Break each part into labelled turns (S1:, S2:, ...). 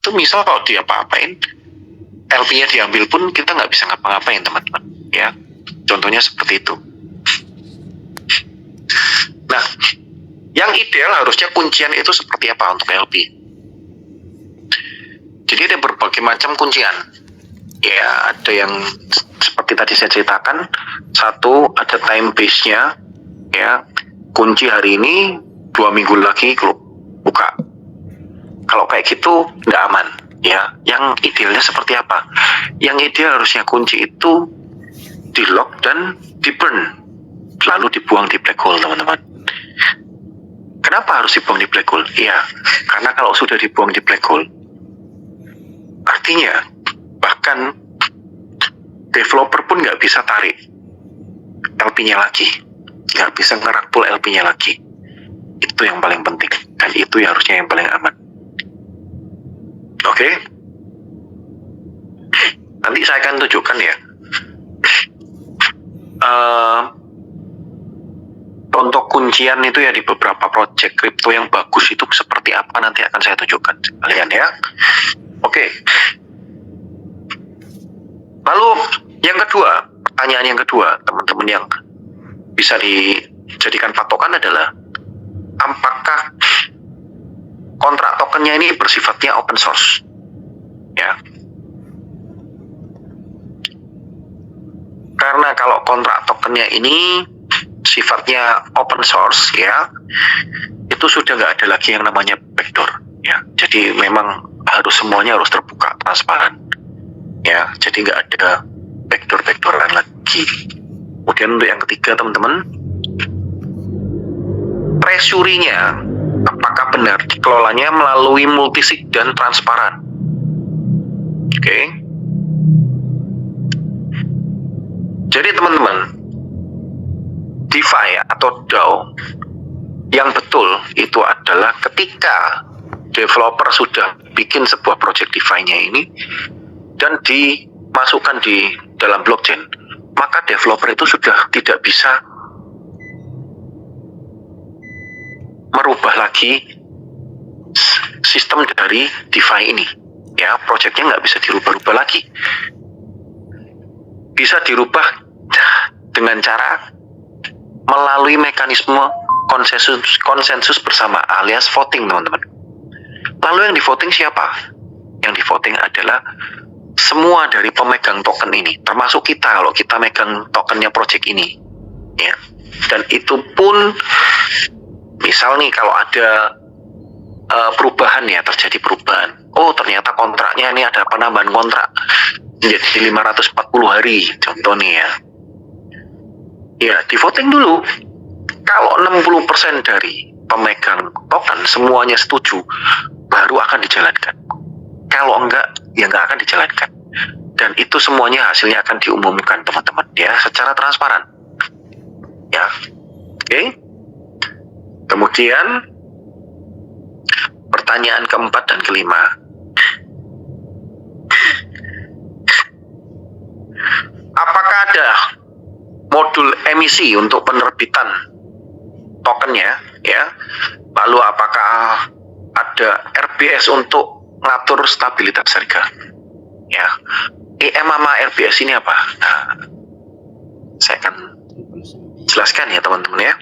S1: itu misal kalau dia apa-apain, LP-nya diambil pun kita nggak bisa ngapa-ngapain teman-teman, ya. Contohnya seperti itu. Nah, yang ideal harusnya kuncian itu seperti apa untuk LP? Jadi ada berbagai macam kuncian. Ya, ada yang seperti tadi saya ceritakan, satu ada time base-nya, ya. Kunci hari ini 2 minggu lagi klub buka. Kalau kayak gitu nggak aman, ya. Yang idealnya seperti apa? Yang ideal harusnya kunci itu di lock dan di burn, lalu dibuang di black hole, teman-teman. Kenapa harus dibuang di black hole? Iya, karena kalau sudah dibuang di black hole, artinya bahkan developer pun nggak bisa tarik LP-nya lagi, nggak bisa ngerakpul LP-nya lagi. Itu yang paling penting, dan itu yang harusnya yang paling aman. Oke? Nanti saya akan tunjukkan ya. Contoh kuncian itu ya di beberapa project crypto yang bagus itu seperti apa, nanti akan saya tunjukkan kalian ya. Oke. Lalu yang kedua, pertanyaan yang kedua teman-teman yang bisa dijadikan patokan adalah apakah kontrak tokennya ini bersifatnya open source, ya. Karena kalau kontrak tokennya ini sifatnya open source, ya, itu sudah nggak ada lagi yang namanya backdoor, ya. Jadi memang semuanya harus terbuka, transparan, ya. Jadi nggak ada backdooran lagi. Kemudian untuk yang ketiga teman-teman, treasury-nya apakah benar dikelolanya melalui multisig dan transparan? Oke. Jadi teman-teman, DeFi atau DAO yang betul itu adalah ketika developer sudah bikin sebuah project DeFi-nya ini dan dimasukkan di dalam blockchain, maka developer itu sudah tidak bisa merubah lagi sistem dari DeFi ini, ya. Projectnya nggak bisa dirubah-rubah lagi. Bisa dirubah dengan cara melalui mekanisme konsensus bersama alias voting, teman-teman. Lalu yang di voting siapa? Yang di voting adalah semua dari pemegang token ini, termasuk kita kalau kita megang tokennya project ini, ya. Dan itu pun misal nih kalau ada perubahan, ya, terjadi perubahan. Oh, ternyata kontraknya ini ada penambahan kontrak menjadi 540 hari, contoh nih ya. Ya, di voting dulu. Kalau 60% dari pemegang token semuanya setuju, baru akan dijalankan. Kalau enggak, ya enggak akan dijalankan. Dan itu semuanya hasilnya akan diumumkan, teman-teman, ya, secara transparan. Ya. Oke. Kemudian pertanyaan keempat dan kelima. Apakah ada modul emisi untuk penerbitan tokennya, ya? Lalu apakah ada RBS untuk ngatur stabilitas harga, ya? EM sama RBS ini apa? Nah, saya akan jelaskan ya teman-teman ya.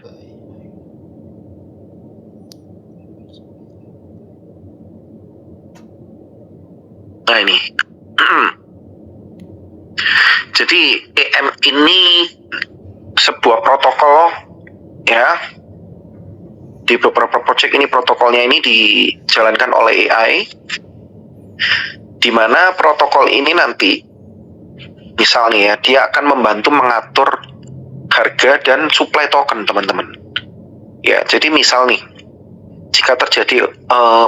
S1: Nah ini, jadi EM ini sebuah protokol, ya. Di beberapa project ini protokolnya ini dijalankan oleh AI, di mana protokol ini nanti, misalnya ya, dia akan membantu mengatur harga dan supply token, teman-teman. Ya, jadi misal nih, jika terjadi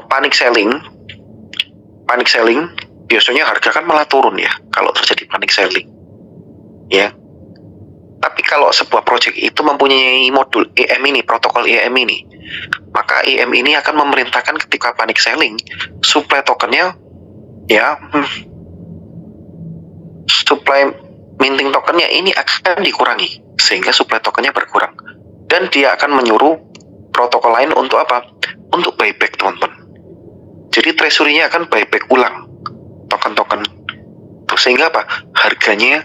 S1: panic selling, biasanya harga kan malah turun ya kalau terjadi panic selling, ya. Tapi kalau sebuah project itu mempunyai modul EM ini, protokol EM ini, maka EM ini akan memerintahkan ketika panic selling, supply tokennya, ya, supply minting tokennya ini akan dikurangi sehingga supply tokennya berkurang, dan dia akan menyuruh protokol lain untuk apa? Untuk buyback, teman-teman. Jadi treasury-nya akan buyback ulang token-token, sehingga apa? Harganya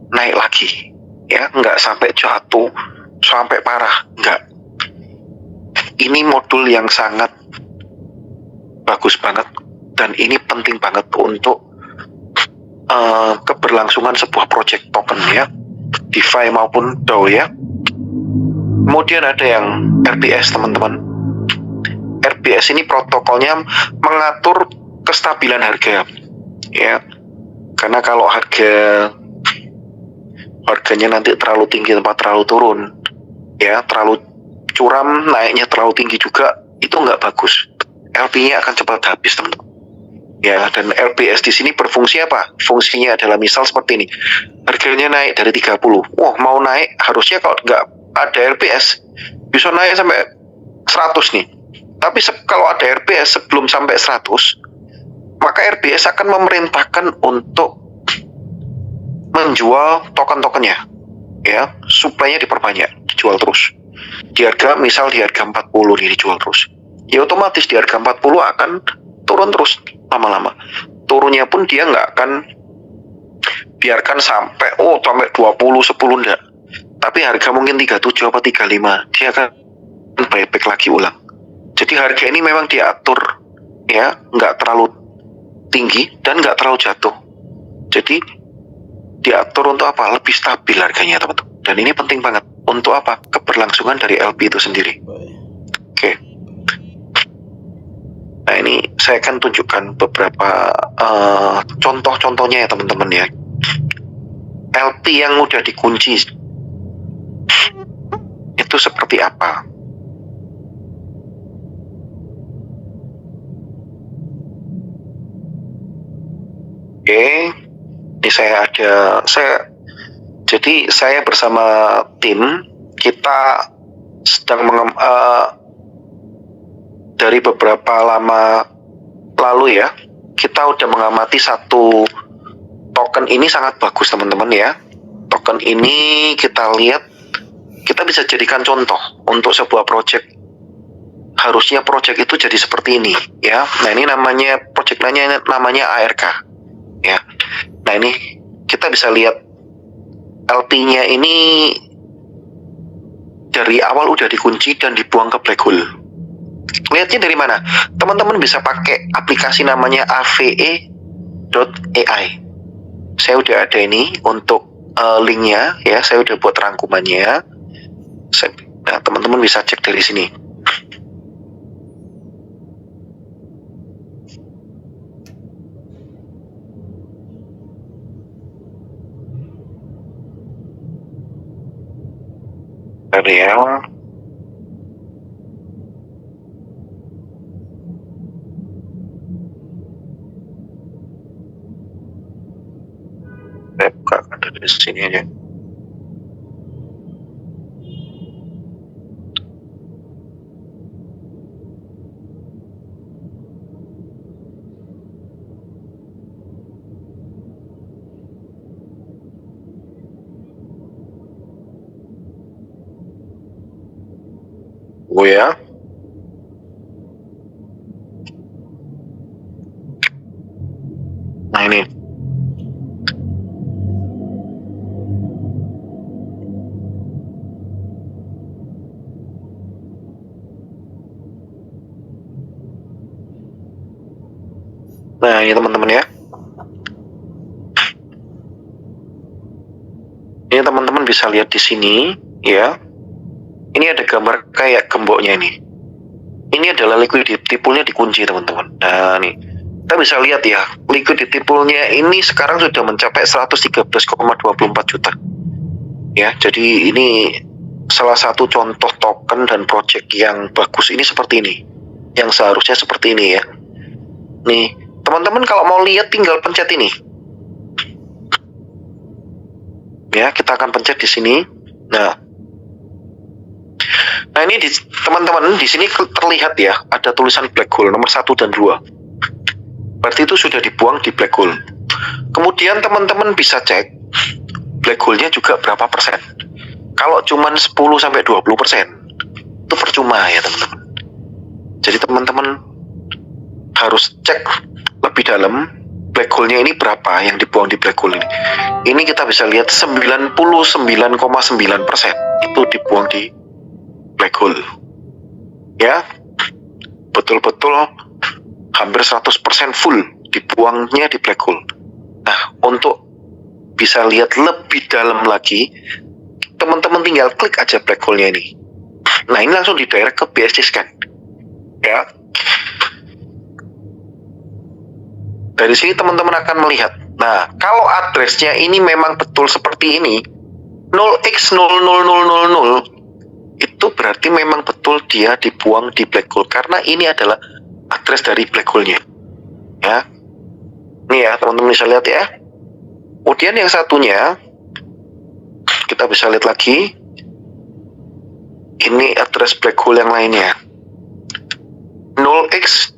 S1: naik lagi, ya, nggak sampai jatuh, sampai parah, nggak. Ini modul yang sangat bagus banget, dan ini penting banget untuk keberlangsungan sebuah project token, ya, DeFi maupun DAO, ya. Kemudian ada yang RPS, teman-teman. RPS ini protokolnya mengatur kestabilan harga, ya. Karena kalau harganya nanti terlalu tinggi tempat terlalu turun, ya, terlalu curam naiknya terlalu tinggi juga, itu nggak bagus. LP-nya akan cepat habis, teman-teman. Ya, dan LPS di sini berfungsi apa? Fungsinya adalah misal seperti ini. Harganya naik dari 30. Wah, mau naik harusnya kalau nggak ada LPS bisa naik sampai 100 nih. Tapi kalau ada LPS sebelum sampai 100, maka RPS akan memerintahkan untuk menjual token-tokennya. Ya, supply-nya diperbanyak, dijual terus. Di harga 40 nih dijual terus. Ya otomatis di harga 40 akan turun terus lama-lama. Turunnya pun dia nggak akan biarkan sampai 20 10 enggak. Tapi harga mungkin 37 atau 35, dia akan buyback lagi ulang. Jadi harga ini memang diatur, ya, nggak terlalu tinggi dan nggak terlalu jatuh. Jadi diatur untuk apa? Lebih stabil harganya, teman-teman. Dan ini penting banget untuk apa? Keberlangsungan dari LP itu sendiri. Oke. Nah, ini saya akan tunjukkan beberapa contoh-contohnya, ya, teman-teman, ya. LP yang udah dikunci itu seperti apa? Oke, ini jadi saya bersama tim, kita sedang dari beberapa lama lalu, ya, kita udah mengamati satu token ini sangat bagus, teman-teman, ya. Token ini kita lihat, kita bisa jadikan contoh untuk sebuah project. Harusnya project itu jadi seperti ini, ya. Nah, ini project namanya ARK, ya. Nah, ini kita bisa lihat LP-nya ini dari awal udah dikunci dan dibuang ke black hole. Lihatnya dari mana? Teman-teman bisa pakai aplikasi namanya AVE.ai. Saya udah ada ini untuk linknya, ya. Saya udah buat rangkumannya. Nah, teman-teman bisa cek dari sini. Real. Saya buka ada di sini aja. Oh ya. Nah, ini. Nah, ini teman-teman, ya. Ini teman-teman bisa lihat di sini, ya. Ini ada gambar kayak gemboknya ini. Ini adalah liquidity pool-nya dikunci, teman-teman. Nah, nih. Kita bisa lihat, ya, liquidity pool-nya ini sekarang sudah mencapai 113,24 juta. Ya, jadi ini salah satu contoh token dan project yang bagus ini seperti ini. Yang seharusnya seperti ini, ya. Nih, teman-teman kalau mau lihat tinggal pencet ini. Ya, kita akan pencet di sini. Nah, ini teman-teman di sini terlihat, ya, ada tulisan black hole nomor 1 dan 2. Berarti itu sudah dibuang di black hole. Kemudian teman-teman bisa cek black hole-nya juga berapa persen. Kalau cuman 10-20%, itu percuma, ya, teman-teman. Jadi teman-teman harus cek lebih dalam black hole-nya ini berapa yang dibuang di black hole ini. Ini kita bisa lihat 99,9% itu dibuang di black hole. Ya, betul-betul hampir 100% full dibuangnya di black hole. Nah, untuk bisa lihat lebih dalam lagi, teman-teman tinggal klik aja black hole-nya ini. Nah, ini langsung didirect ke BSD scan. Ya. Dari sini teman-teman akan melihat. Nah, kalau addressnya ini memang betul seperti ini, 0x00000, itu berarti memang betul dia dibuang di black hole, karena ini adalah address dari black hole-nya. Ya. Nih ya, teman-teman bisa lihat ya. Kemudian yang satunya, kita bisa lihat lagi. Ini address black hole yang lainnya. 0x0000,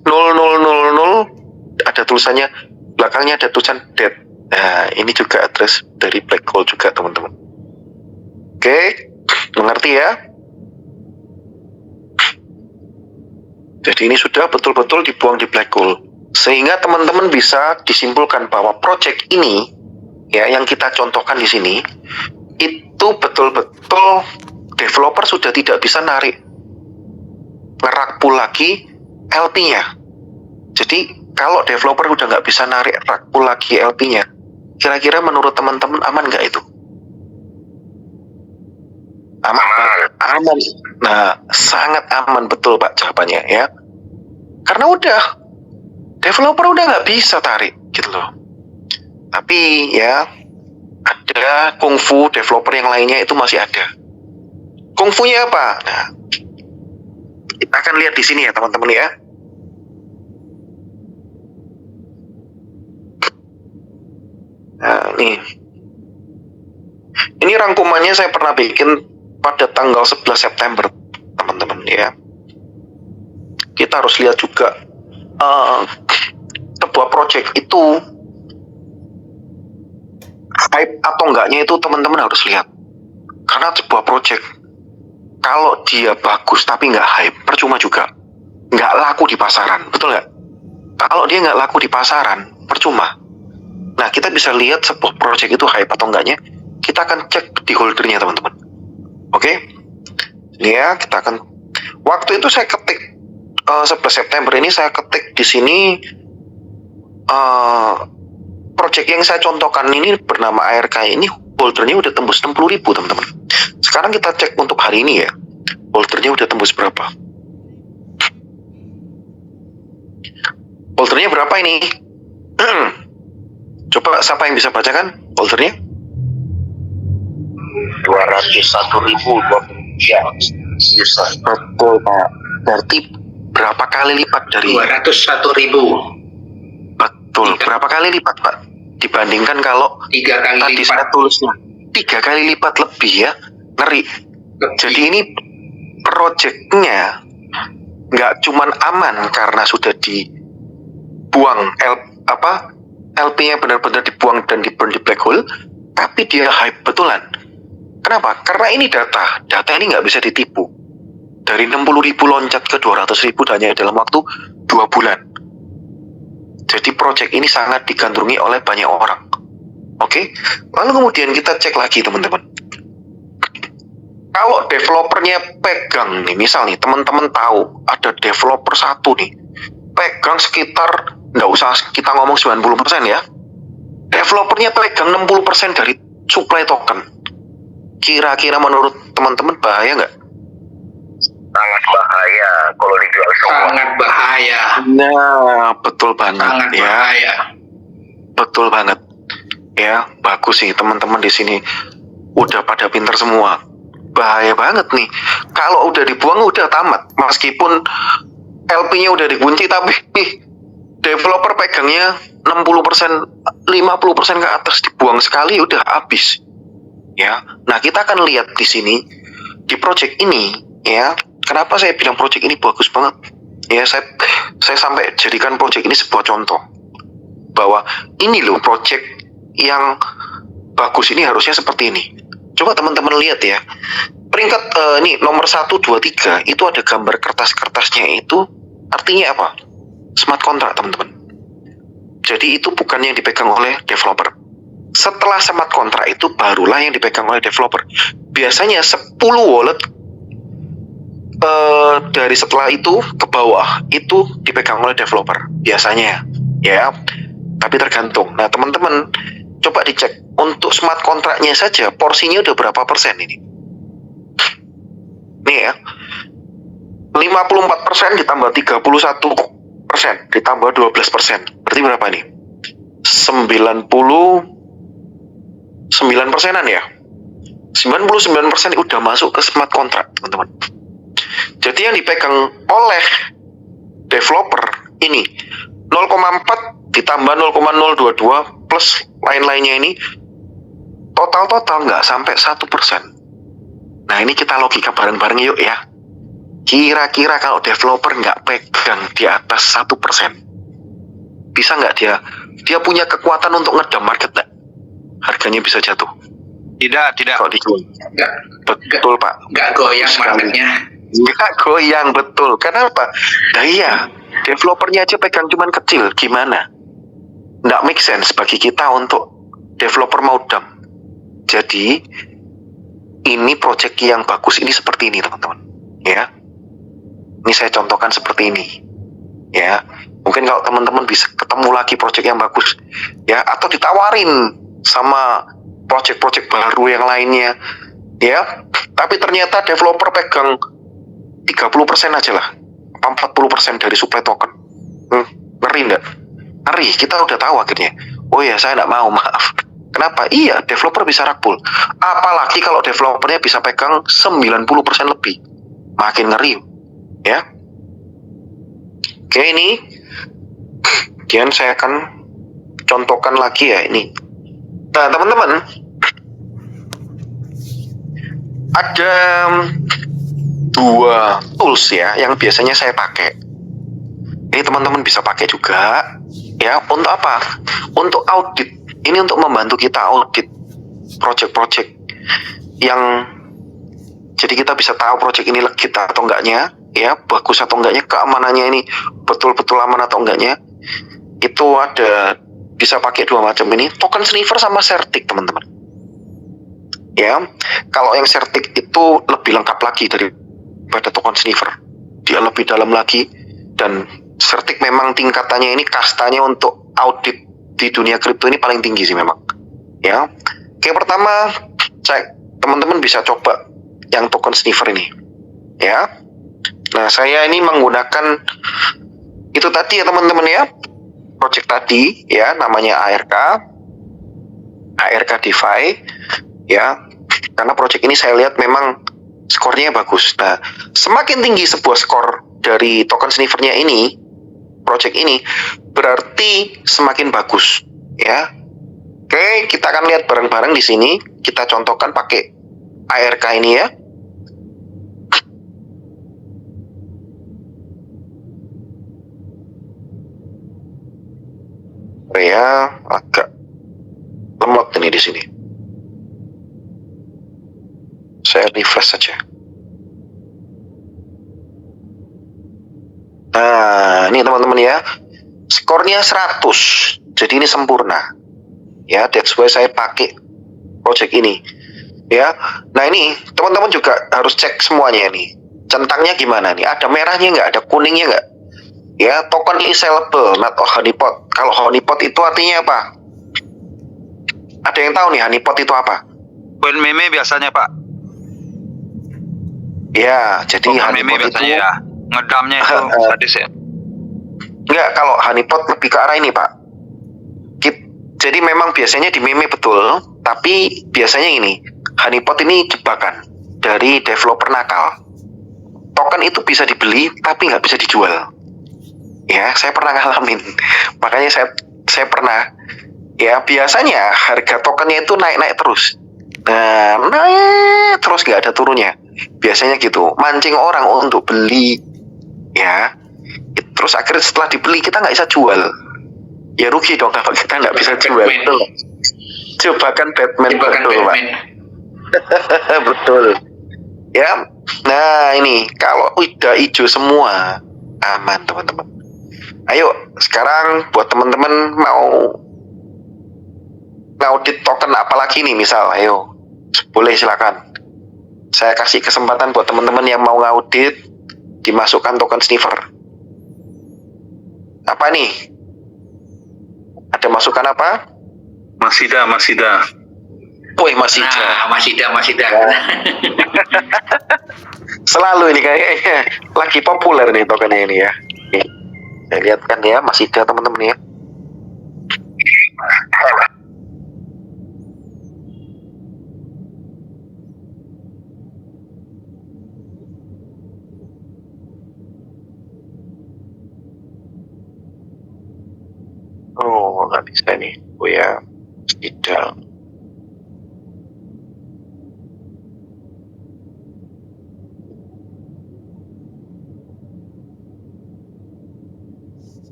S1: ada tulisannya, belakangnya ada tulisan dead. Nah, ini juga address dari black hole juga, teman-teman. Oke, mengerti ya? Jadi ini sudah betul-betul dibuang di black hole. Sehingga teman-teman bisa disimpulkan bahwa project ini, ya, yang kita contohkan di sini, itu betul-betul developer sudah tidak bisa ngerak pool lagi LP-nya. Jadi kalau developer udah nggak bisa narik rak pool lagi LP-nya, kira-kira menurut teman-teman aman nggak itu? Aman. Nah, sangat aman, betul Pak jawabannya ya. Karena developer udah nggak bisa tarik gitu loh. Tapi ya ada kungfu developer yang lainnya itu masih ada. Kungfunya apa? Nah, kita akan lihat di sini ya teman-teman ya. Nah, ini rangkumannya saya pernah bikin pada tanggal 11 September, teman-teman ya. Kita harus lihat juga sebuah project itu hype atau enggaknya itu teman-teman harus lihat. Karena sebuah project kalau dia bagus tapi nggak hype, percuma juga. Nggak laku di pasaran, betul nggak? Kalau dia nggak laku di pasaran, percuma. Nah, kita bisa lihat sebuah project itu hype atau enggaknya, kita akan cek di holdernya, teman-teman. Oke? Ini ya, kita akan... Waktu itu saya ketik 11 September ini, saya ketik di sini project yang saya contohkan ini bernama ARK ini, holdernya udah tembus 60.000, teman-teman. Sekarang kita cek untuk hari ini ya, holdernya udah tembus berapa? Holdernya berapa ini? Coba siapa yang bisa bacakan holdernya?
S2: 201.000 ya.
S1: Betul Pak. Berarti berapa kali lipat dari
S2: 201.000?
S1: Betul. Berapa kali lipat Pak? Dibandingkan kalau
S2: 3 kali
S1: tadi
S2: lipat.
S1: saya tulisnya 3 kali lipat lebih ya. Ngeri. Jadi ini projectnya nggak cuman aman karena sudah dibuang LP-nya benar-benar dibuang dan di-burn di black hole, tapi dia hype betulan. Kenapa? Karena ini data ini nggak bisa ditipu. Dari 60.000 loncat ke 200.000 hanya dalam waktu 2 bulan. Jadi project ini sangat digandrungi oleh banyak orang. Oke? Lalu kemudian kita cek lagi teman-teman. Kalau developernya pegang nih, misal nih teman-teman tahu ada developer satu nih, pegang sekitar, nggak usah kita ngomong 90% ya, developernya pegang 60% dari supply token. Kira-kira menurut teman-teman bahaya nggak?
S2: Sangat bahaya kalau dijual semua. Sangat bahaya.
S1: Nah, betul banget.
S2: Sangat
S1: ya.
S2: bahaya.
S1: Betul banget. Ya, bagus sih teman-teman di sini udah pada pinter semua. Bahaya banget nih. Kalau udah dibuang udah tamat. Meskipun LP-nya udah dikunci, tapi developer pegangnya 60%, 50% ke atas, dibuang sekali udah habis. Ya. Nah, kita akan lihat di sini di project ini ya. Kenapa saya bilang project ini bagus banget? Ya, saya sampai jadikan project ini sebuah contoh bahwa ini loh project yang bagus ini harusnya seperti ini. Coba teman-teman lihat ya. Peringkat ini nomor 1, 2, 3 itu ada gambar kertas-kertasnya, itu artinya apa? smart contract teman-teman. Jadi itu bukan yang dipegang oleh developer. Setelah smart contract itu barulah yang dipegang oleh developer. Biasanya 10 wallet dari setelah itu ke bawah itu dipegang oleh developer biasanya, ya. Tapi tergantung. Nah teman-teman coba dicek untuk smart contract-nya saja porsinya udah berapa persen ini? Nih ya, 54% ditambah 31% ditambah 12%. Berarti berapa nih? 99%-an ya? 99% udah masuk ke smart contract, teman-teman. Jadi yang dipegang oleh developer ini 0,4 ditambah 0,022 plus lain-lainnya ini total nggak sampai 1%. Nah ini kita logika bareng-bareng yuk ya. Kira-kira kalau developer nggak pegang di atas 1%, bisa nggak dia punya kekuatan untuk ngedam market nggak? Harganya bisa jatuh.
S3: Tidak.
S1: Kalau dijual. Betul Pak.
S2: Nggak goyang marketnya.
S1: Nggak goyang, betul. Kenapa? Nah iya, developernya aja pegang cuman kecil, gimana? Nggak make sense bagi kita untuk developer mau dump. Jadi ini project yang bagus ini seperti ini teman-teman, ya. Ini saya contohkan seperti ini, ya. Mungkin kalau teman-teman bisa ketemu lagi project yang bagus, ya, atau ditawarin sama project-project baru yang lainnya, ya. Tapi ternyata developer pegang 30% aja lah, 40% dari supply token. Ngeri enggak? Ngeri, kita udah tahu akhirnya. Oh ya, saya enggak mau, maaf. Kenapa? Iya, developer bisa rakpul. Apalagi kalau developernya bisa pegang 90% lebih. Makin ngeri, ya. Oke, ini. Kemudian saya akan contohkan lagi ya ini. Nah, teman-teman. Ada 2 tools ya yang biasanya saya pakai. Ini teman-teman bisa pakai juga ya. Untuk apa? Untuk audit. Ini untuk membantu kita audit project-project yang jadi kita bisa tahu project ini legit atau enggaknya, ya, bagus atau enggaknya, keamanannya ini betul-betul aman atau enggaknya. Itu ada bisa pakai 2 macam ini, token sniffer sama Certik, teman-teman. Ya, kalau yang Certik itu lebih lengkap lagi daripada token sniffer. Dia lebih dalam lagi dan Certik memang tingkatannya ini kastanya untuk audit di dunia kripto ini paling tinggi sih memang, ya. Oke, pertama teman-teman bisa coba yang token sniffer ini, ya. Nah saya ini menggunakan itu tadi ya teman-teman ya, project tadi ya, namanya ARK DeFi ya, karena project ini saya lihat memang skornya bagus. Nah semakin tinggi sebuah skor dari token sniffernya ini, project ini, berarti semakin bagus, ya. Oke, kita akan lihat bareng-bareng di sini. Kita contohkan pakai ARK ini ya. Ya, agak lemot ini di sini. Saya refresh saja. Nah, ini teman-teman ya, skornya 100, jadi ini sempurna, ya. That's why saya pakai project ini, ya. Nah ini teman-teman juga harus cek semuanya nih, centangnya gimana nih, ada merahnya nggak, ada kuningnya nggak, ya. Token is sellable, not honeypot. Kalau honeypot itu artinya apa? Ada yang tahu nih honeypot itu apa?
S3: Koin meme biasanya Pak.
S1: Ya, jadi
S3: meme
S1: honeypot
S3: biasanya
S1: itu
S3: ya. Ngedamnya itu sadis ya.
S1: Enggak, kalau honeypot lebih ke arah ini Pak. Jadi memang biasanya di meme betul, tapi biasanya ini honeypot ini jebakan dari developer nakal. Token itu bisa dibeli tapi nggak bisa dijual. Ya, saya pernah ngalamin. Makanya saya pernah. Ya, biasanya harga tokennya itu naik terus. Nah, naik terus nggak ada turunnya. Biasanya gitu, mancing orang untuk beli. Ya, terus akhirnya setelah dibeli kita nggak bisa jual, ya rugi dong kalau kita nggak bisa jual. Betul. Jebakan Batman, betul Pak. Betul, ya. Nah ini kalau udah hijau semua aman teman-teman. Ayo, sekarang buat teman-teman mau ngaudit token apa lagi nih misal, ayo. Boleh silakan. Saya kasih kesempatan buat teman-teman yang mau ngaudit, dimasukkan token sniffer. Apa nih? Ada masukan apa?
S4: Masida.
S1: Wih, masih
S2: Nah, masih dah.
S1: Selalu ini kayaknya lagi populer nih tokennya ini ya. Nih, saya lihat kan ya, masih ada teman-teman ya. Oh, nggak bisa nih. Oh ya, tidak.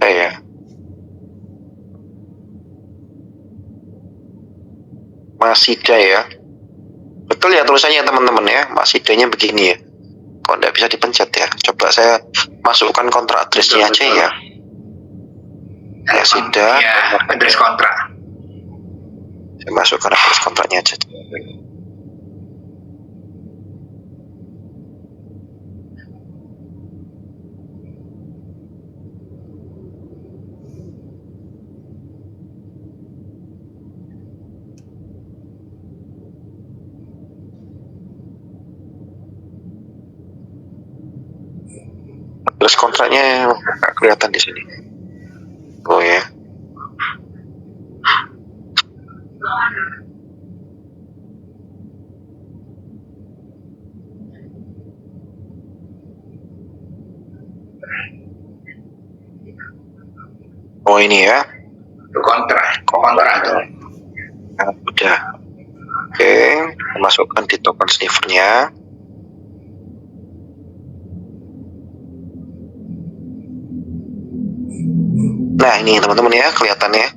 S1: Saya. Masida ya. Betul ya tulisannya teman-teman ya. Masidanya begini ya. Kok nggak bisa dipencet ya? Coba saya masukkan kontrak address-nya aja ya. Masida.
S2: Ya, address kontrak.
S1: Saya masukkan address kontraknya aja. Address kontraknya nggak kelihatan di sini. Oh ya. Oh ini ya.
S2: Kontrak tuh.
S1: Nah, udah. Oke, masukkan di token sniffernya. Nah ini teman-teman ya, kelihatannya.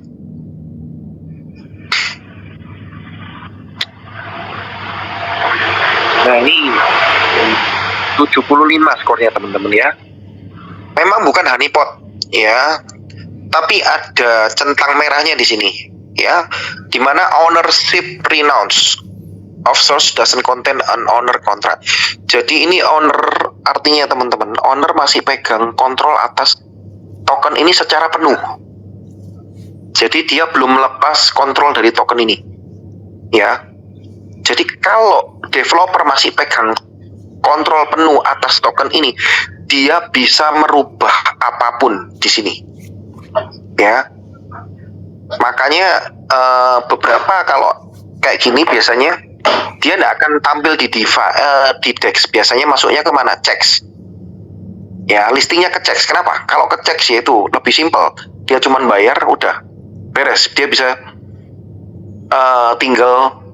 S1: Nah ini 75 skornya teman-teman ya. Memang bukan honeypot ya, tapi ada centang merahnya di sini ya, dimana ownership renounced of source doesn't contain an owner contract. Jadi ini owner, artinya teman-teman, owner masih pegang kontrol atas token ini secara penuh. Jadi dia belum melepas kontrol dari token ini ya. Jadi kalau developer masih pegang kontrol penuh atas token ini, dia bisa merubah apapun di sini ya. Makanya beberapa kalau kayak gini biasanya dia tidak akan tampil di di DEX. Biasanya masuknya ke mana? Checks ya, listingnya ke checks. Kenapa? Kalau ke checks ya itu lebih simpel, dia cuman bayar udah beres, dia bisa tinggal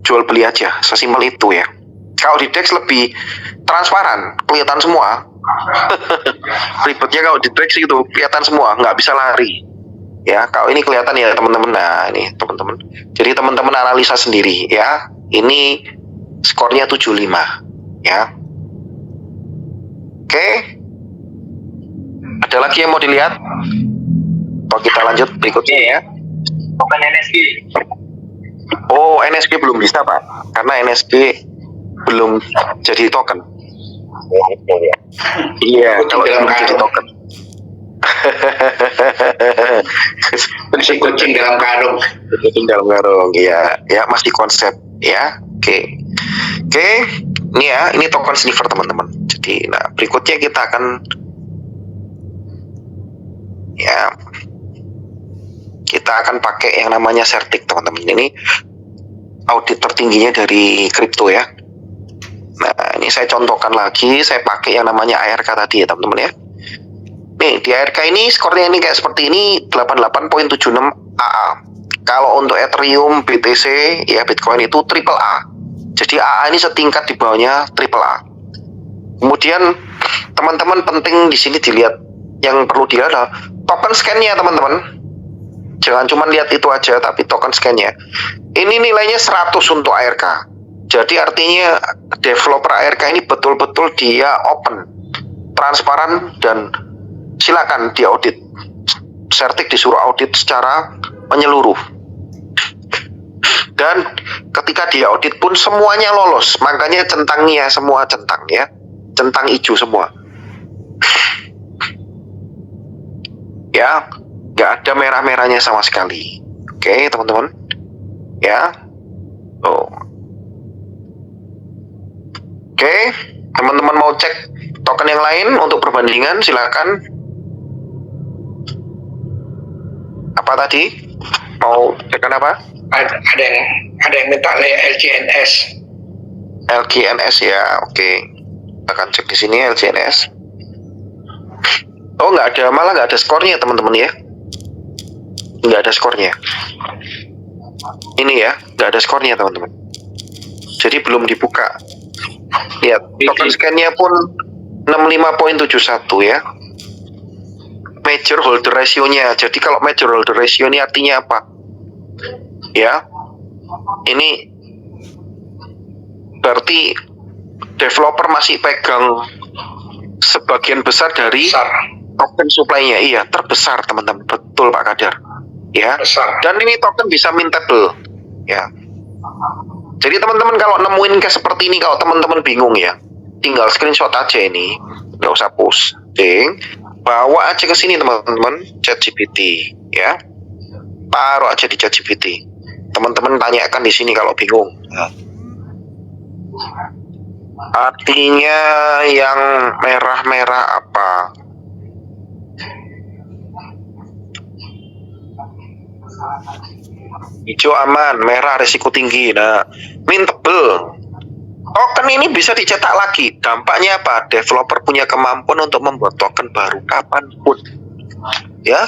S1: jual beli aja, sesimpel itu ya. Kalau di DEX lebih transparan, kelihatan semua. Ribetnya kalau di DEX itu kelihatan semua, nggak bisa lari ya. Kalau ini kelihatan ya teman-teman. Nah ini teman-teman, jadi teman-teman analisa sendiri ya. Ini skornya 75 ya. Oke, ada lagi yang mau dilihat? Atau kita lanjut berikutnya ya.
S2: Token NSG.
S1: Oh, NSG belum bisa Pak, karena NSG belum jadi token. Iya, kalau belum jadi token.
S2: Kucing dalam karung.
S1: Kucing dalam karung, iya, ya masih konsep ya. Oke, ini ya, ini token sniffer teman-teman. Jadi, nah berikutnya kita akan ya, kita akan pakai yang namanya Certic teman-teman. Ini audit tertingginya dari kripto ya. Nah ini saya contohkan lagi, saya pakai yang namanya ARK tadi ya teman-teman ya. Nih di ARK ini skornya ini kayak seperti ini, 88.76 AA. Kalau untuk Ethereum, BTC ya Bitcoin itu triple A. Jadi AA ini setingkat di bawahnya triple A. Kemudian teman-teman penting di sini dilihat, yang perlu dilihat adalah token scan-nya teman-teman. Jangan cuma lihat itu aja, tapi token scan-nya. Ini nilainya 100 untuk ARK. Jadi artinya developer ARK ini betul-betul dia open, transparan, dan silakan diaudit. Sertik disuruh audit secara menyeluruh. Dan ketika diaudit pun semuanya lolos. Makanya centangnya semua centang ya. Centang hijau semua. Ya, nggak ada merah-merahnya sama sekali. Oke, teman-teman. Ya. Oh. Oke, teman-teman mau cek token yang lain untuk perbandingan, silakan. Apa tadi? Mau cekkan apa?
S4: Ada yang minta LGNS.
S1: LGNS ya, oke. Akan cek di sini LGNS. Oh, nggak ada, malah nggak ada skornya teman-teman ya. Nggak ada skornya. Ini ya, nggak ada skornya teman-teman. Jadi belum dibuka. Lihat, token scan-nya pun 65.71 ya. Major holder ratio-nya. Jadi kalau major holder ratio ini artinya apa? Ya, ini berarti developer masih pegang sebagian besar dari token supply-nya. Iya, terbesar teman-teman. Betul Pak Kadar. Ya.
S4: Besar.
S1: Dan ini token bisa mintable. Ya. Jadi teman-teman kalau nemuin kayak seperti ini, kalau teman-teman bingung ya, tinggal screenshot aja ini, nggak usah posting, bawa aja ke sini teman-teman, ChatGPT, ya, taruh aja di ChatGPT. Teman-teman tanyakan di sini kalau bingung. Artinya yang merah-merah apa? Hijau aman, merah risiko tinggi. Nah, mintable. Token ini bisa dicetak lagi. Dampaknya apa? Developer punya kemampuan untuk membuat token baru kapanpun. Ya.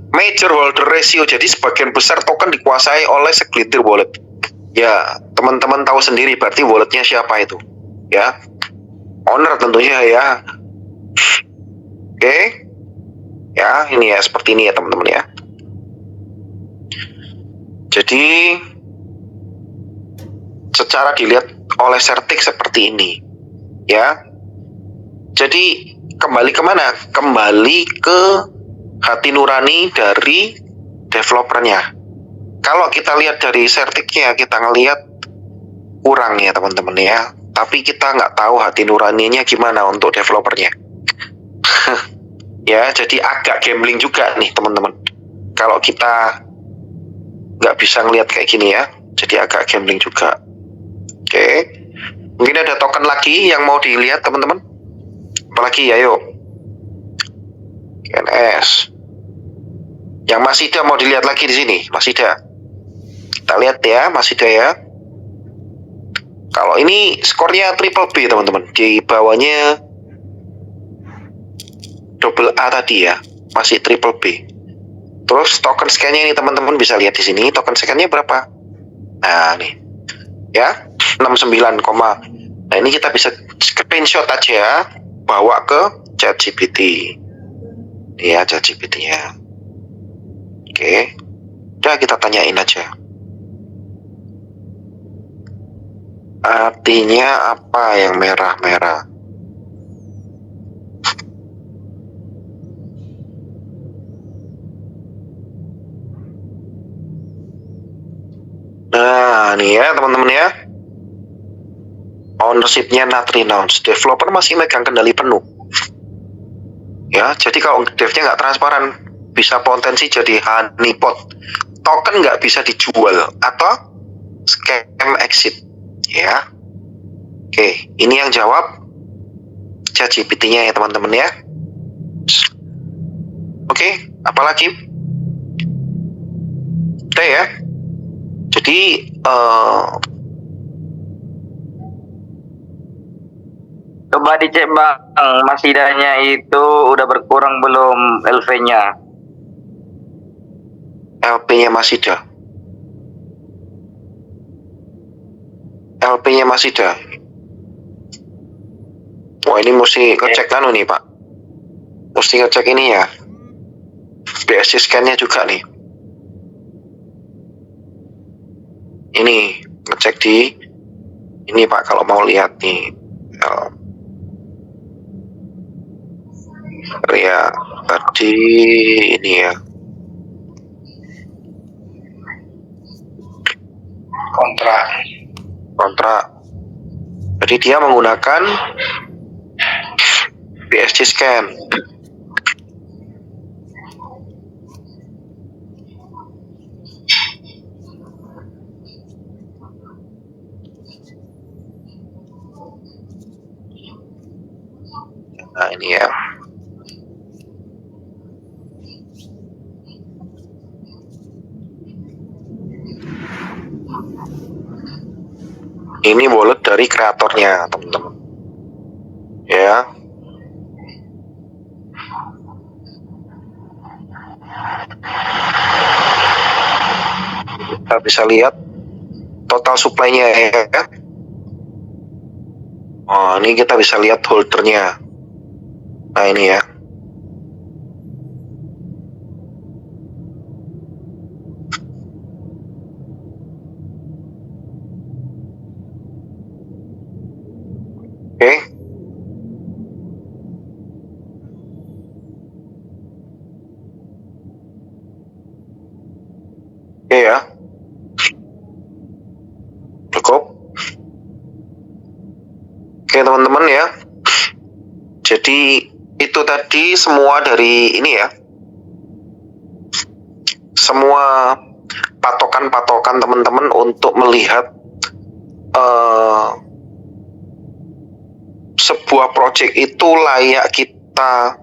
S1: Major holder ratio. Jadi sebagian besar token dikuasai oleh segelintir wallet. Ya, teman-teman tahu sendiri berarti walletnya siapa itu. Ya. Owner tentunya ya. Oke. Ya, ini ya seperti ini ya teman-teman ya. Jadi secara dilihat oleh Sertik seperti ini, ya. Jadi kembali kemana? Kembali ke hati nurani dari developernya. Kalau kita lihat dari Sertiknya, kita ngelihat kurang ya teman-teman ya. Tapi kita nggak tahu hati nuraninya gimana untuk developernya. Ya, jadi agak gambling juga nih teman-teman. Kalau kita nggak bisa ngelihat kayak gini ya, jadi agak gambling juga. Oke, mungkin ada token lagi yang mau dilihat teman-teman. Apalagi ya, yuk. KNS. Yang Masida mau dilihat lagi di sini, Masida. Kita lihat ya, Masida ya. Kalau ini skornya triple B teman-teman, di bawahnya double A tadi ya, masih triple B. Terus token scan-nya ini teman-teman bisa lihat di sini, token scan-nya berapa? Nah, nih. Ya, 69, nah ini kita bisa screenshot aja, bawa ke ChatGPT. Ya, ChatGPT-nya. Oke. Udah kita tanyain aja. Artinya apa yang merah-merah? Nah, nih ya teman-teman ya. Ownership-nya not renounced. Developer masih megang kendali penuh. Ya, jadi kalau devnya nggak transparan, bisa potensi jadi honeypot. Token nggak bisa dijual atau scam exit. Ya. Oke, ini yang jawab ChatGPT-nya ya teman-teman ya. Oke, apalagi? Udah ya. Jadi
S5: coba dicek Bang, Masidanya itu udah berkurang belum LV-nya?
S1: LP-nya Masida. LP-nya Masida. Wah, ini mesti ngecek anu nih Pak. Mesti ngecek ini ya. BSC scan-nya juga nih. Ini ngecek di ini Pak kalau mau lihat nih. Ya, tadi ini ya. Kontrak. Jadi dia menggunakan PSG scan. Nah, ini ya. Ini wallet dari kreatornya, teman-teman. Ya. Kita bisa lihat total supply-nya ya. Oh, ini kita bisa lihat holdernya. Nah, ini ya. Oke. Oke ya. Cukup. Oke, teman-teman ya. Jadi itu tadi semua dari ini ya. Semua patokan-patokan teman-teman untuk melihat sebuah project itu layak kita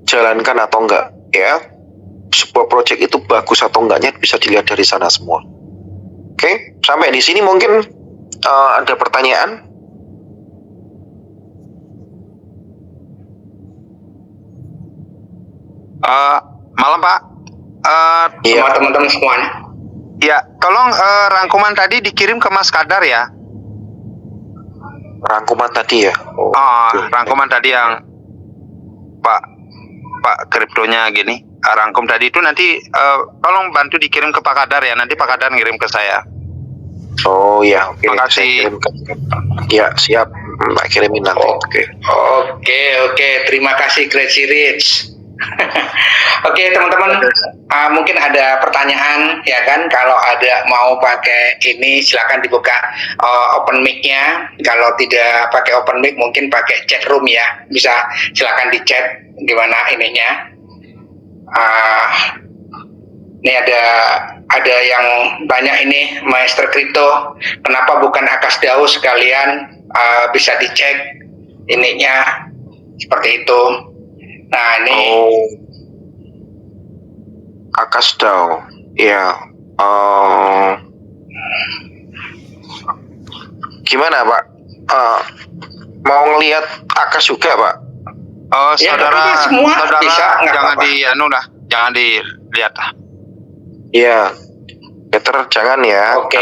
S1: jalankan atau enggak ya. Sebuah project itu bagus atau enggaknya bisa dilihat dari sana semua. Oke, sampai di sini mungkin ada pertanyaan.
S3: Malam Pak.
S4: Sama teman-teman semuanya.
S3: Ya, tolong rangkuman tadi dikirim ke Mas Kadar ya.
S1: Rangkuman tadi ya.
S3: Rangkuman tadi yang Pak kriptonya gini. Rangkum tadi itu nanti tolong bantu dikirim ke Pak Kadar ya. Nanti Pak Kadar ngirim ke saya.
S1: Oh ya, oke.
S3: Terima kasih.
S1: Ya, siap. Tak kirimin nanti.
S4: Oke. Terima kasih Crazy Rich. Oke teman-teman, mungkin ada pertanyaan ya kan? Kalau ada mau pakai ini silakan dibuka open mic-nya. Kalau tidak pakai open mic mungkin pakai chat room ya. Bisa silakan di chat gimana ininya. Ini ada yang banyak ini Master Crypto. Kenapa bukan Akasdao sekalian? Bisa dicek ininya seperti itu. Nah ini
S1: Akasdao, ya. Gimana Pak? Mau ngelihat Akas juga Pak?
S3: Saudara
S4: bisa,
S3: jangan dilihat lah.
S1: Iya, better jangan ya.
S4: Oke.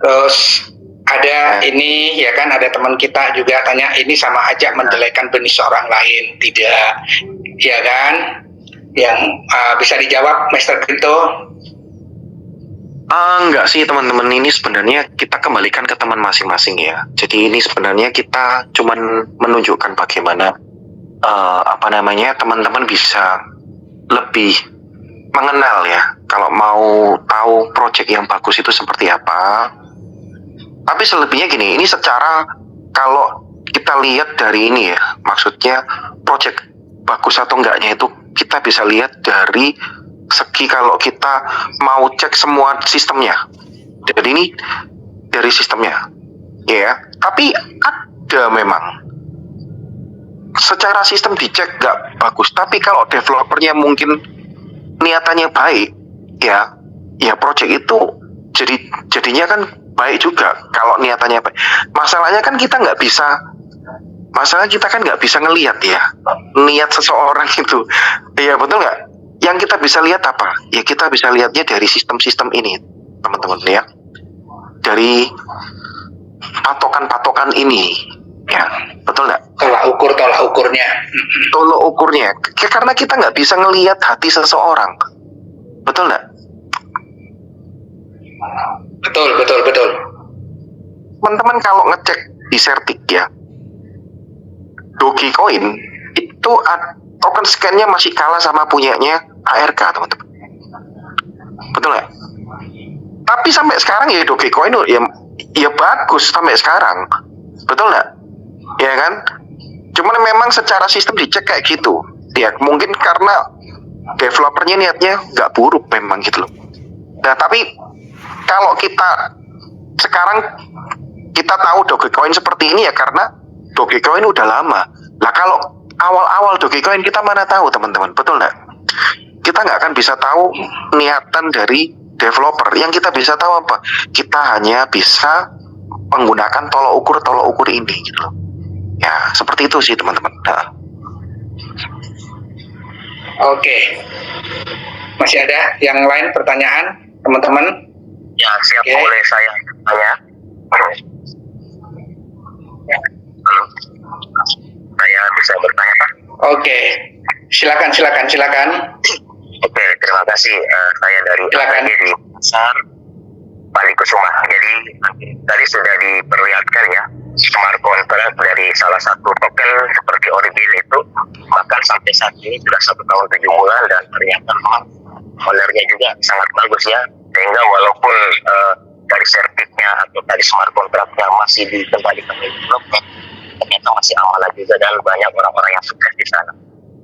S4: Terus ada ini ya kan, ada teman kita juga tanya ini sama aja menjelekkan bisnis orang lain, tidak ya kan? Yang bisa dijawab Master Crypto.
S1: Enggak sih teman-teman, ini sebenarnya kita kembalikan ke teman masing-masing ya. Jadi ini sebenarnya kita cuman menunjukkan bagaimana teman-teman bisa lebih mengenal ya. Kalau mau tahu project yang bagus itu seperti apa. Tapi selebihnya gini, ini secara kalau kita lihat dari ini ya, maksudnya project bagus atau enggaknya itu kita bisa lihat dari segi kalau kita mau cek semua sistemnya. Jadi ini dari sistemnya ya. Tapi ada memang secara sistem dicek nggak bagus, tapi kalau developernya mungkin niatannya baik ya project itu jadinya kan baik juga kalau niatannya baik. Masalahnya kan kita nggak bisa ngelihat ya niat seseorang itu. Iya betul nggak? Yang kita bisa lihat apa? Ya kita bisa lihatnya dari sistem-sistem ini, teman-teman ya. Dari patokan-patokan ini, ya betul nggak?
S4: Tolak ukurnya.
S1: Tolak ukurnya. Karena kita nggak bisa ngelihat hati seseorang, betul nggak?
S4: Betul.
S1: Teman-teman kalau ngecek di Certik ya, Dogecoin itu token scan-nya masih kalah sama punyanya ARK, teman-teman. Betul nggak? Tapi sampai sekarang ya Dogecoin ya bagus sampai sekarang. Betul nggak? Ya kan? Cuman memang secara sistem dicek kayak gitu. Ya mungkin karena developernya niatnya nggak buruk memang gitu loh. Nah tapi kalau kita sekarang kita tahu Dogecoin seperti ini ya karena Dogecoin udah lama. Nah kalau awal-awal Dogecoin kita mana tahu teman-teman, betul nggak? Kita nggak akan bisa tahu niatan dari developer. Yang kita bisa tahu apa? Kita hanya bisa menggunakan tolok ukur ini gitu loh. Ya seperti itu sih teman-teman. Nah.
S4: Oke. Masih ada yang lain pertanyaan teman-teman?
S2: Ya, siap.
S4: Oke.
S2: Boleh saya tanya? Halo. Saya bisa bertanya, Pak?
S4: Oke. Silakan.
S2: Oke, terima kasih. Saya dari
S4: Silakan.
S2: AKG di Pasar Balikusuma. Jadi tadi sudah diperlihatkan ya smart contract dari salah satu token seperti Origin itu bahkan sampai saat ini sudah 1 tahun 7 bulan dan ternyata memang ownernya juga sangat bagus ya, sehingga walaupun dari sertifnya atau dari smart contractnya masih dikembalikan ke developer, ternyata masih amanah juga dan banyak orang-orang yang sukses di sana.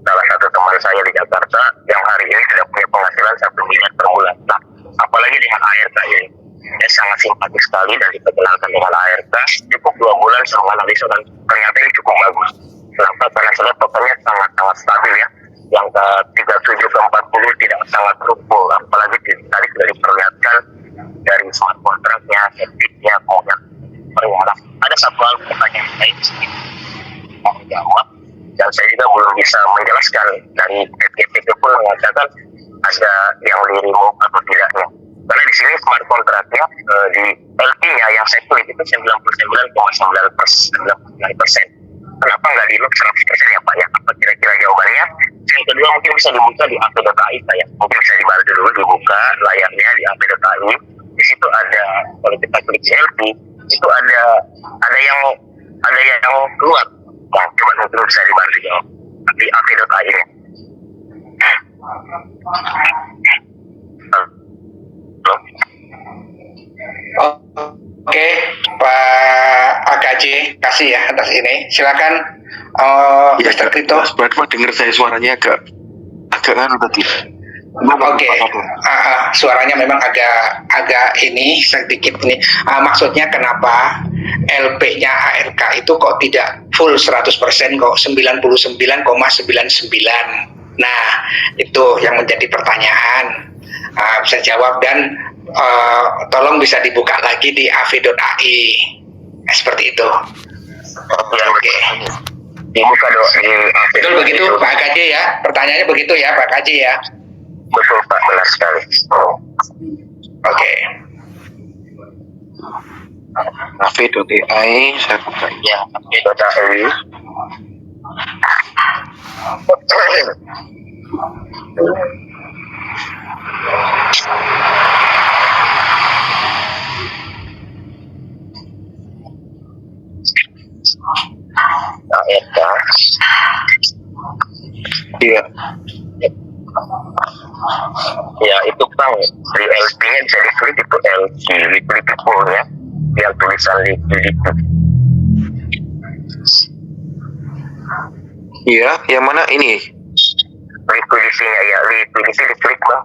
S2: Salah satu teman saya di Jakarta yang hari ini sudah punya penghasilan 1 miliar per bulan. Nah, apalagi dengan ARK ini, dia sangat simpatis sekali dan diperkenalkan dengan ARK. Cukup 2 bulan saya menganalisa dan ternyata ini cukup bagus. Kenapa? Karena saya lihat tokennya sangat stabil ya. Yang ke 37 ke 40 tidak sangat rubuh. Apalagi tadi sudah diperlihatkan dari smart contract-nya, sertifnya, kemudian permohonan. Ada satu hal pertanyaan saya di sini mau jawab. Dan saya juga belum bisa menjelaskan dari FGP pun mengatakan ada yang di-remove atau tidaknya. Karena di sini smart contract-nya di LP-nya yang saya klik itu 99,9%. Kenapa nggak di-lock 100% ya Pak ya? Apa kira-kira jawabannya? Yang kedua mungkin bisa dibuka di AP.ai saya. Mungkin bisa dibantu dulu dibuka layarnya di AP.ai. Di situ ada, kalau kita klik LP, itu ada yang keluar. Nah, coba mungkin bisa dibantu jawab di AP.ai nya.
S4: Oke, Pak AKJ, kasih ya atas ini. Silakan, Mr. Krito.
S1: Mas Bradma dengar saya suaranya agak kan tadi.
S4: Oke, suaranya memang agak ini sedikit ini. Maksudnya kenapa LP-nya ARK itu kok tidak full 100%, kok 99,99? Nah, itu yang menjadi pertanyaan. Bisa jawab dan tolong bisa dibuka lagi di av.ai. Seperti itu. Oke.
S2: Dibuka dong di AP.
S4: Betul begitu Pak AKJ ya. Pertanyaannya begitu ya Pak AKJ ya.
S2: Betul Pak, benar sekali.
S4: Oke.
S1: av.ai saya buka.
S2: Ya, AP.ai. ARK.
S1: Iya.
S2: Ya itu Kang, di LP-nya bisa diklik itu LP, liquidity pool-nya yang tulisan liquidity.
S1: Iya, yang mana ini?
S2: Liquidity-nya ya, liquidity diklik Bang.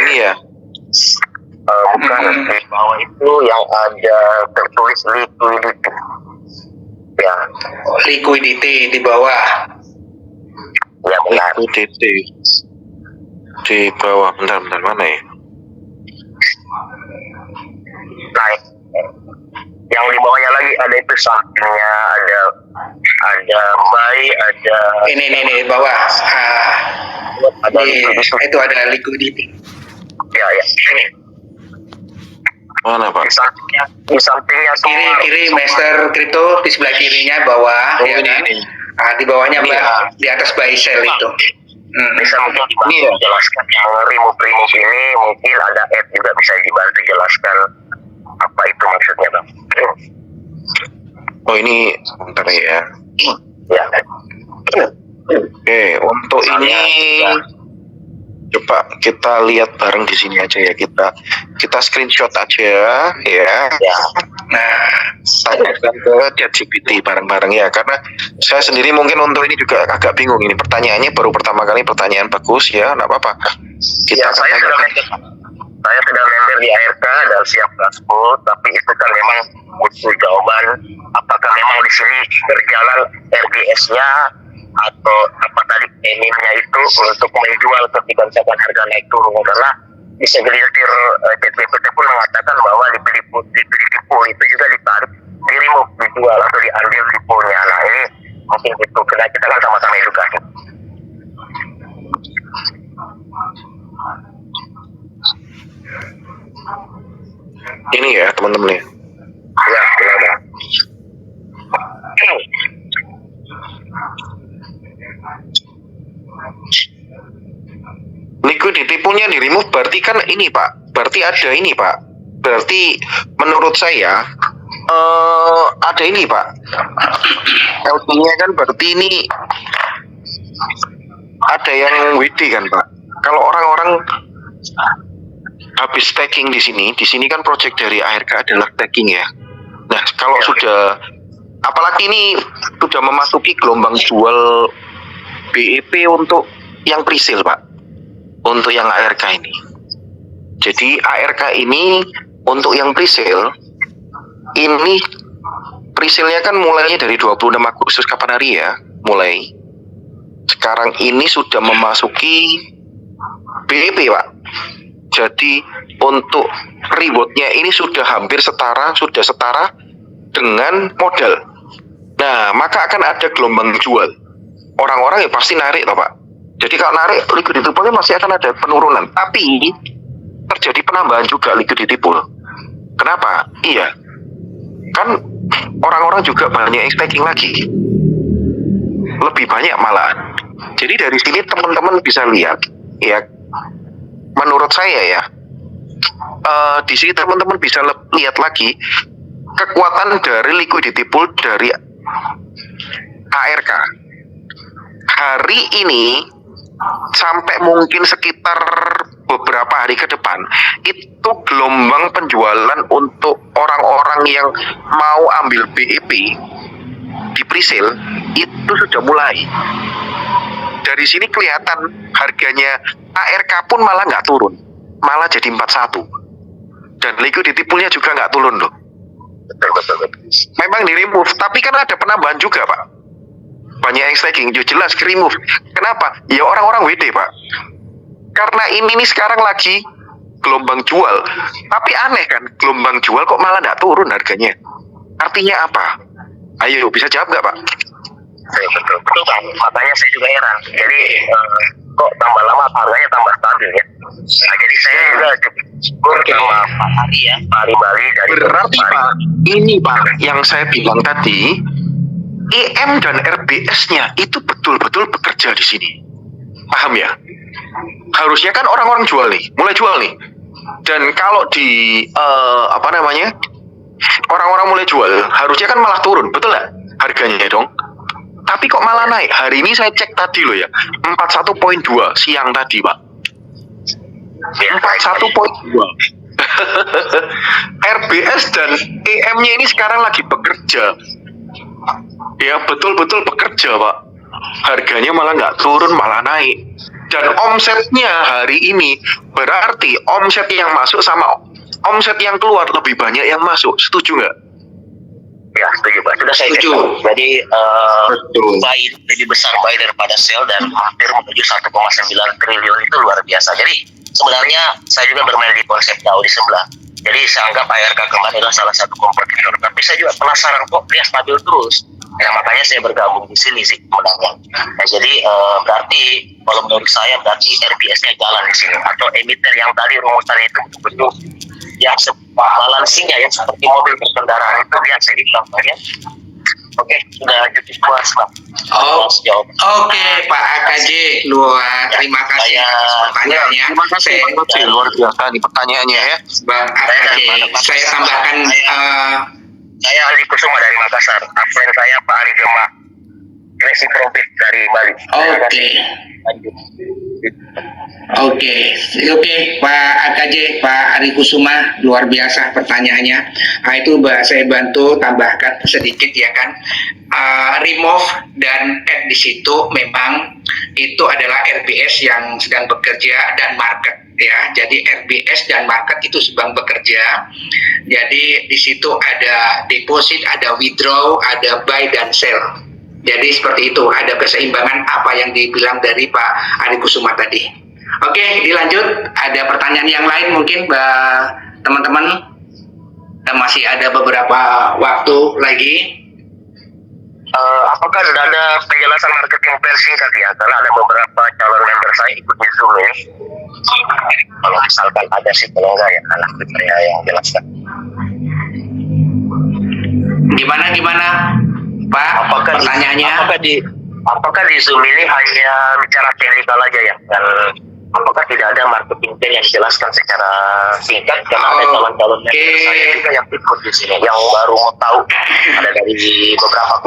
S1: Ini ya.
S2: Bukan, di bawah itu yang ada tertulis liquidity. Ya,
S4: Liquidity di bawah.
S2: ya benar.
S1: Liquidity di bawah. Bentar mana ya?
S2: Nah, yang di bawahnya lagi ada itu sampingnya, ada buy, ada
S4: Ini di bawah.
S2: ada liquidity.
S4: Itu ada liquidity.
S2: Ya, ini.
S1: Mana Pak?
S2: Di sampingnya
S4: Kiri Master Crypto di sebelah kirinya bawah.
S1: Oh,
S4: Ya kan?
S1: ini.
S4: Di bawahnya
S1: Ini
S4: di atas buy sell itu.
S2: bisa mungkin dibantu
S1: Iya.
S2: jelaskan yang remove ini, mungkin ada add juga bisa dibantu jelaskan apa itu maksudnya Bang.
S1: Oh ini sebentar ya.
S2: Ya.
S1: Oke, untuk ini coba kita lihat bareng di sini aja ya, kita screenshot aja ya.
S2: Ya.
S4: Nah,
S1: Tanyakan ke ChatGPT bareng-bareng ya, karena saya sendiri mungkin untuk ini juga agak bingung, ini pertanyaannya baru pertama kali, pertanyaan bagus ya, nggak apa-apa. Kita
S2: Ya,
S1: akan
S2: saya
S1: tanyakan.
S2: sudah member di ARK dan siap gaspol, tapi itu kan memang butuh jawaban apakah memang di sini berjalan RBS-nya atau apa tadi NIM-nya itu untuk menjual ketika misalkan harga naik turun, karena di segelintir ChatGPT pun mengatakan bahwa liquidity pool itu juga ditarik, di remove, dijual atau diambil di poolnya. Nah ini mungkin itu, karena kita kan sama-sama edukasi.
S1: Ini ya teman-teman ya.
S2: Ya, silakan.
S1: Liquidity poolnya di remove berarti kan ini Pak, berarti ada ini Pak, berarti menurut saya ada ini Pak, LP-nya kan berarti ini ada yang WD kan Pak. Kalau orang-orang habis staking di sini kan project dari ARK adalah staking ya. Nah kalau sudah, apalagi ini sudah memasuki gelombang jual BEP untuk yang presale Pak, untuk yang ARK ini. Jadi ARK ini untuk yang presale ini, presale-nya kan mulainya dari 26 Agustus kapan hari ya, mulai. Sekarang ini sudah memasuki BEP Pak. Jadi untuk rewardnya ini sudah hampir setara dengan modal. Nah maka akan ada gelombang jual. Orang-orang ya pasti narik toh Pak. Jadi kalau narik liquidity pool masih akan ada penurunan, tapi terjadi penambahan juga liquidity pool. Kenapa? Iya, kan orang-orang juga banyak yang staking lagi, lebih banyak malahan. Jadi dari sini teman-teman bisa lihat ya, menurut saya ya, di sini teman-teman bisa lihat lagi kekuatan dari liquidity pool dari ARK hari ini sampai mungkin sekitar beberapa hari ke depan itu gelombang penjualan untuk orang-orang yang mau ambil BEP di presale itu sudah mulai. Dari sini kelihatan harganya ARK pun malah nggak turun, malah jadi 41, dan liquidity poolnya juga nggak turun loh.
S2: Betul.
S1: Memang di remove, tapi kan ada penambahan juga Pak. Banyak yang staking, jelas ke remove. Kenapa? Ya orang-orang WD Pak. Karena ini nih sekarang lagi gelombang jual. Tapi aneh kan, gelombang jual kok malah nggak turun harganya. Artinya apa? Ayo bisa jawab nggak Pak?
S2: Betul Pak. Makanya saya juga heran. Jadi kok tambah lama harganya tambah stabil ya. Nah, jadi saya juga syukur sama Pak Ari ya, Pak Ari Bali dari
S1: Berarti Pak, ini Pak yang saya bilang tadi, EM dan RBS-nya itu betul-betul bekerja di sini. Paham ya? Harusnya kan orang-orang jual nih, mulai jual nih. Dan kalau di orang-orang mulai jual, harusnya kan malah turun, betul nggak harganya dong? Tapi kok malah naik? Hari ini saya cek tadi loh ya, 41.2 siang tadi Pak. 41.2. RBS dan EM-nya ini sekarang lagi bekerja. Ya betul-betul bekerja Pak. Harganya malah nggak turun, malah naik. Dan omsetnya hari ini berarti omset yang masuk sama omset yang keluar lebih banyak yang masuk. Setuju nggak?
S2: Ya, setuju Pak. Sudah saya cek. Jadi buy lebih besar buy daripada sell dan hampir menuju 1,9 triliun itu luar biasa. Jadi sebenarnya saya juga bermain di konsep DAO di sebelah. Jadi saya anggap ARK kemarin adalah salah satu kompetitor. Tapi saya juga penasaran kok dia stabil terus. Nah, makanya saya bergabung di sini sih sebenarnya. Nah, jadi berarti kalau menurut saya berarti RBS-nya jalan di sini, atau emiten yang tadi rumusannya itu betul-betul yang balancing-nya ya seperti mobil berkendaraan itu dia seimbang ya. Oke, sudah cukup puas Pak.
S4: Oke, Pak AKJ, terima kasih atas pertanyaannya.
S1: Terima kasih luar biasa nih pertanyaannya ya.
S4: Bang AKJ, saya tambahkan
S2: Saya Ali Kusuma dari Makassar. Absen saya Pak Ari Jema. Crazy Profit dari Bali. Terima
S4: Oke.
S2: kasih. Lanjut.
S4: Oke, Pak AKJ, Pak Ari Kusuma, luar biasa pertanyaannya. Nah, itu saya bantu tambahkan sedikit ya kan. Remove dan add di situ memang itu adalah RBS yang sedang bekerja dan market ya. Jadi RBS dan market itu sedang bekerja. Jadi di situ ada deposit, ada withdraw, ada buy dan sell. Jadi seperti itu, ada keseimbangan apa yang dibilang dari Pak Ari Kusuma tadi. Oke, dilanjut. Ada pertanyaan yang lain mungkin, teman-teman. Masih ada beberapa waktu lagi.
S2: Apakah sudah ada penjelasan marketing plan singkat ya? Karena ada beberapa calon member saya ikut di Zoom ini. Kalau misalkan ada sih, kalau enggak ya karena saya yang jelaskan.
S4: Gimana, Pak? Pertanyaannya?
S2: Apakah di Zoom ini hanya bicara teknikal aja ya? Dan apakah tidak ada marketing plan yang dijelaskan secara singkat? Karena ada calon-calon member saya juga yang ikut di sini, yang baru mau tahu. Ada dari beberapa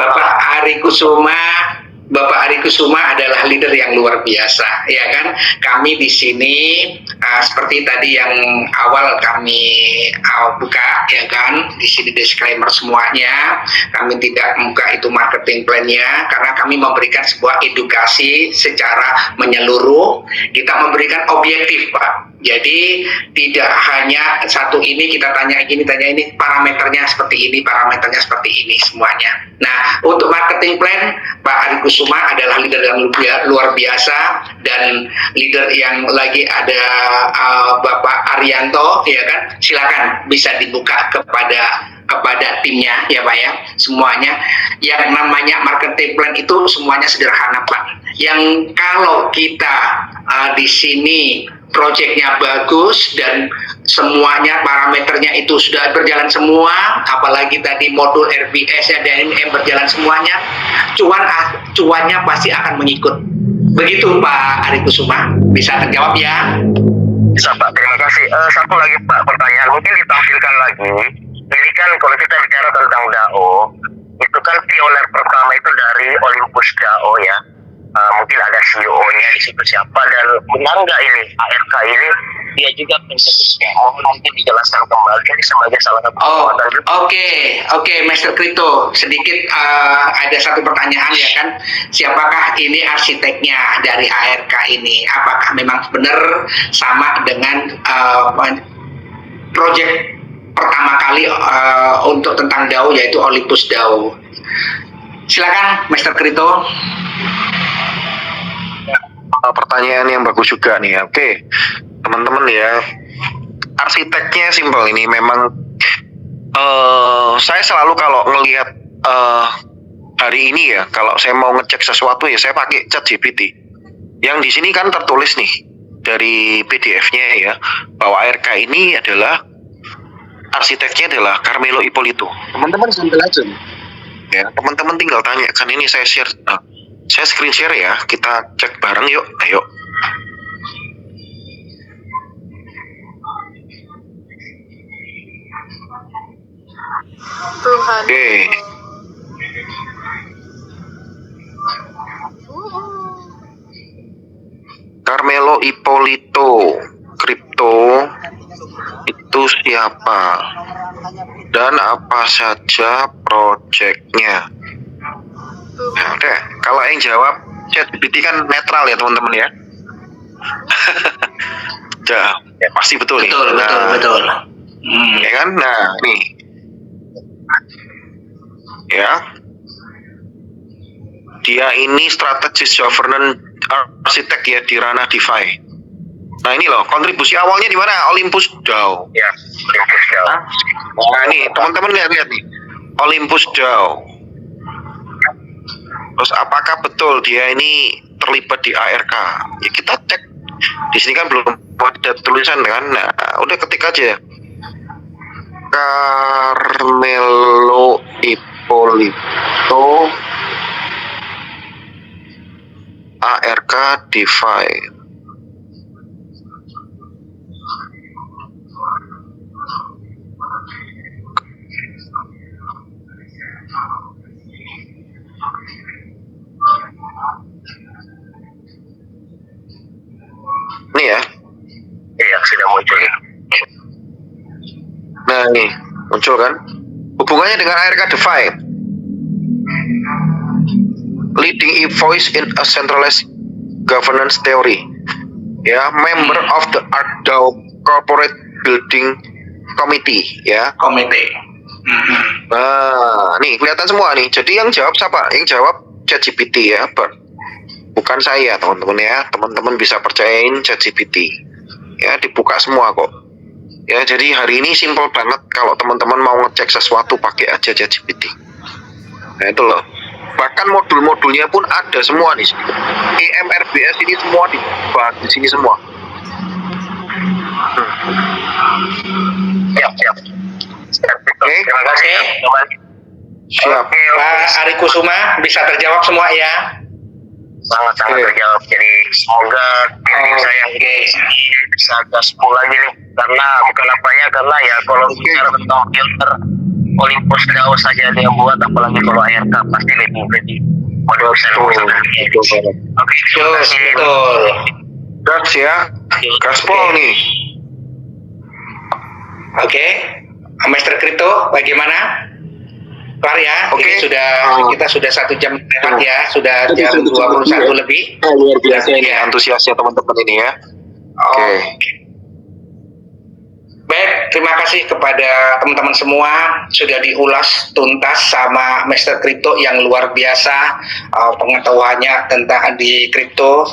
S4: Bapak Ari Kusuma adalah leader yang luar biasa, ya kan? Kami di sini seperti tadi yang awal kami buka, ya kan? Di sini disclaimer semuanya. Kami tidak membuka itu marketing plan-nya karena kami memberikan sebuah edukasi secara menyeluruh. Kita memberikan objektif, Pak. Jadi tidak hanya satu ini kita tanya ini, parameternya seperti ini, parameternya seperti ini semuanya. Nah, untuk marketing plan, Pak Ari Kusuma adalah leader yang luar biasa, dan leader yang lagi ada Bapak Arianto, ya kan? Silakan bisa dibuka kepada timnya ya Pak ya, semuanya. Yang namanya marketing plan itu semuanya sederhana Pak. Yang kalau kita di sini proyeknya bagus dan semuanya parameternya itu sudah berjalan semua, apalagi tadi modul RBS-nya dan NM berjalan semuanya, cuannya pasti akan mengikut. Begitu Pak Ari Kusuma, bisa terjawab ya?
S2: Bisa Pak, terima kasih. Satu lagi Pak pertanyaan, mungkin ditampilkan lagi. Ini kan kalau kita bicara tentang DAO, itu kan pioner pertama itu dari Olympus DAO ya. Mungkin ada CEO-nya di situ siapa, dan benar nggak ini ARK ini dia juga pencetusnya? Mungkin dijelaskan kembali ini sebagai salah satu kekuatan.
S4: Oke, Master Krito, sedikit ada satu pertanyaan ya kan, siapakah ini arsiteknya dari ARK ini? Apakah memang benar sama dengan proyek pertama kali untuk tentang DAO, yaitu Olympus DAO? Silakan Master Krito.
S1: Pertanyaan yang bagus juga nih. Oke, teman-teman ya, arsiteknya simpel ini. Memang saya selalu kalau ngelihat hari ini ya, kalau saya mau ngecek sesuatu ya saya pakai ChatGPT. Yang di sini kan tertulis nih dari PDF-nya ya, bahwa ARK ini adalah arsiteknya adalah Carmelo Ippolito. Teman-teman sambil aja nih. Ya, teman-teman tinggal tanya, kan ini saya share. Saya screen share ya, kita cek bareng yuk, ayo.
S6: Tuhan.
S1: Oke. Carmelo Ippolito, kripto itu siapa? Dan apa saja proyeknya? Nah, oke, kalau yang jawab ChatGPT kan netral ya teman-teman ya. Ya, pasti betul nih.
S4: Betul.
S1: Ya kan, nah nih, ya, dia ini strategis governance arsitek ya di ranah DeFi. Nah ini loh, kontribusi awalnya di mana? Olympus DAO.
S2: Ya, Olympus DAO.
S1: Nah nih, teman-teman lihat nih, Olympus DAO. Terus apakah betul dia ini terlibat di ARK? Ya kita cek. Di sini kan belum ada tulisan kan. Nah, udah ketik aja. Carmelo Ippolito ARK DeFi.
S2: sudah muncul.
S1: Nah nih muncul kan. Hubungannya dengan ARK Define. Leading voice in a centralized governance theory. Ya, member of the ArcDAO Corporate Building Committee. Ya.
S4: Komite.
S1: Nah, nih kelihatan semua nih. Jadi yang jawab siapa? Yang jawab ChatGPT ya, bukan saya teman-teman ya. Teman-teman bisa percayain ChatGPT. Ya, dibuka semua kok. Ya, jadi hari ini simple banget. Kalau teman-teman mau ngecek sesuatu pakai aja ChatGPT. Nah itu loh. Bahkan modul-modulnya pun ada semua nih. IMRBS ini semua dibahas di sini semua.
S2: Siap.
S1: Oke.
S2: Terima kasih.
S1: Siap.
S2: Oke.
S4: Pak Ari Kusuma bisa terjawab semua ya?
S2: Sangat-sangat
S1: Oke.
S2: terjawab. Jadi semoga tim saya ini bisa gaspol lagi nih. Karena bukan apanya, karena ya kalau bicara tentang filter Olympus DAO saja dia buat, apalagi kalau ARK pasti lebih model
S1: Betul banget.
S2: Oke, terima kasih.
S4: Betul.
S1: Gas ya. Gaspol nih.
S4: Oke, Master Crypto bagaimana? Kelar ya?
S1: Oke.
S4: Ini kita sudah 1 jam lewat ya, sudah
S1: Jadi
S4: jam
S1: 1
S4: 21 lebih.
S1: Luar biasa ini
S4: Ya.
S1: antusiasnya teman-teman ini ya. Oke.
S4: Baik, terima kasih kepada teman-teman semua sudah diulas tuntas sama Master Crypto yang luar biasa pengetahuannya tentang di kripto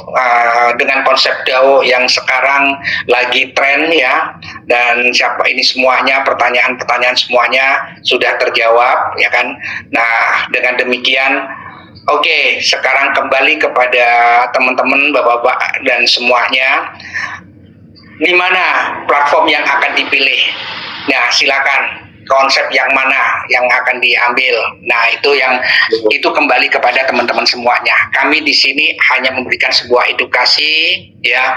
S4: dengan konsep DAO yang sekarang lagi tren ya, dan siapa ini semuanya pertanyaan-pertanyaan semuanya sudah terjawab ya kan. Nah, dengan demikian oke, sekarang kembali kepada teman-teman Bapak-bapak dan semuanya. Di mana platform yang akan dipilih? Nah, silakan konsep yang mana yang akan diambil. Nah, itu kembali kepada teman-teman semuanya. Kami di sini hanya memberikan sebuah edukasi ya,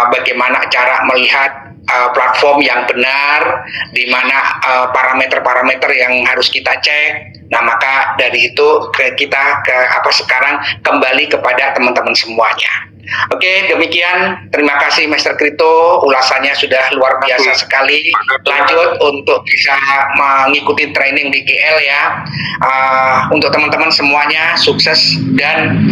S4: bagaimana cara melihat platform yang benar, di mana parameter-parameter yang harus kita cek. Nah, maka dari itu kita sekarang kembali kepada teman-teman semuanya. Oke, demikian. Terima kasih Master Crypto, ulasannya sudah luar biasa sekali. Lanjut untuk bisa mengikuti training di KL ya. Untuk teman-teman semuanya sukses dan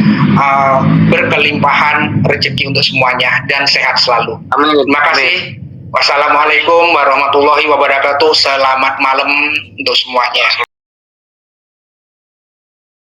S4: berkelimpahan rezeki untuk semuanya dan sehat selalu.
S1: Amin.
S4: Terima kasih. Wassalamualaikum warahmatullahi wabarakatuh. Selamat malam untuk semuanya.